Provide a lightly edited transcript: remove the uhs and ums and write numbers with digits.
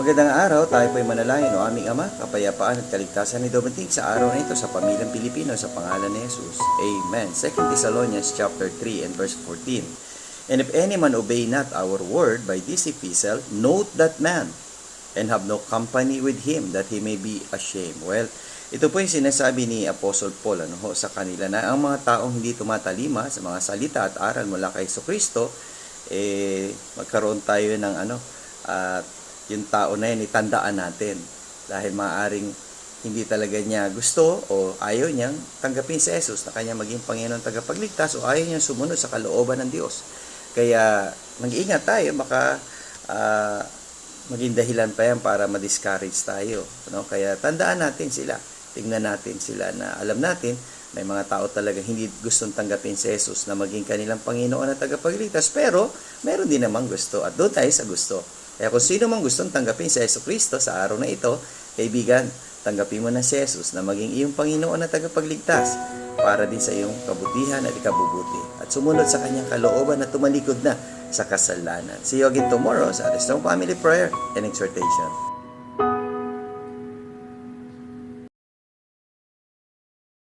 Magandang araw, tayo po'y manalangin. O aming Ama, kapayapaan at kaligtasan ni dumating sa araw na ito sa pamilyang Pilipino sa pangalan ni Jesus. Amen. 2 Thessalonians chapter 3 and verse 14. And if any man obey not our word by this epistle, note that man, and have no company with him, that he may be ashamed. Well, ito po yung sinasabi ni Apostle Paul sa kanila na ang mga taong hindi tumatalima sa mga salita at aral mula kay Kristo, magkaroon tayo ng yung tao na yan, itandaan natin. Dahil maaaring hindi talaga niya gusto o ayaw niyang tanggapin si Jesus na kanya maging Panginoon tagapagligtas o ayaw niyang sumunod sa kalooban ng Diyos. Kaya mag-iingat tayo, baka maging dahilan pa yan para ma-discourage tayo. Kaya tandaan natin sila. Tingnan natin sila na alam natin may mga tao talaga hindi gustong tanggapin si Jesus na maging kanilang Panginoon at tagapagligtas, pero meron din namang gusto at doon tayo sa gusto. Kaya kung sino mang gustong tanggapin si Jesucristo sa araw na ito, kaibigan, tanggapin mo na si Jesus na maging iyong Panginoon at tagapagligtas para din sa iyong kabutihan at ikabubuti at sumunod sa kanyang kalooban at tumalikod na sa kasalanan. See you again tomorrow sa Restore Family Prayer and Exhortation.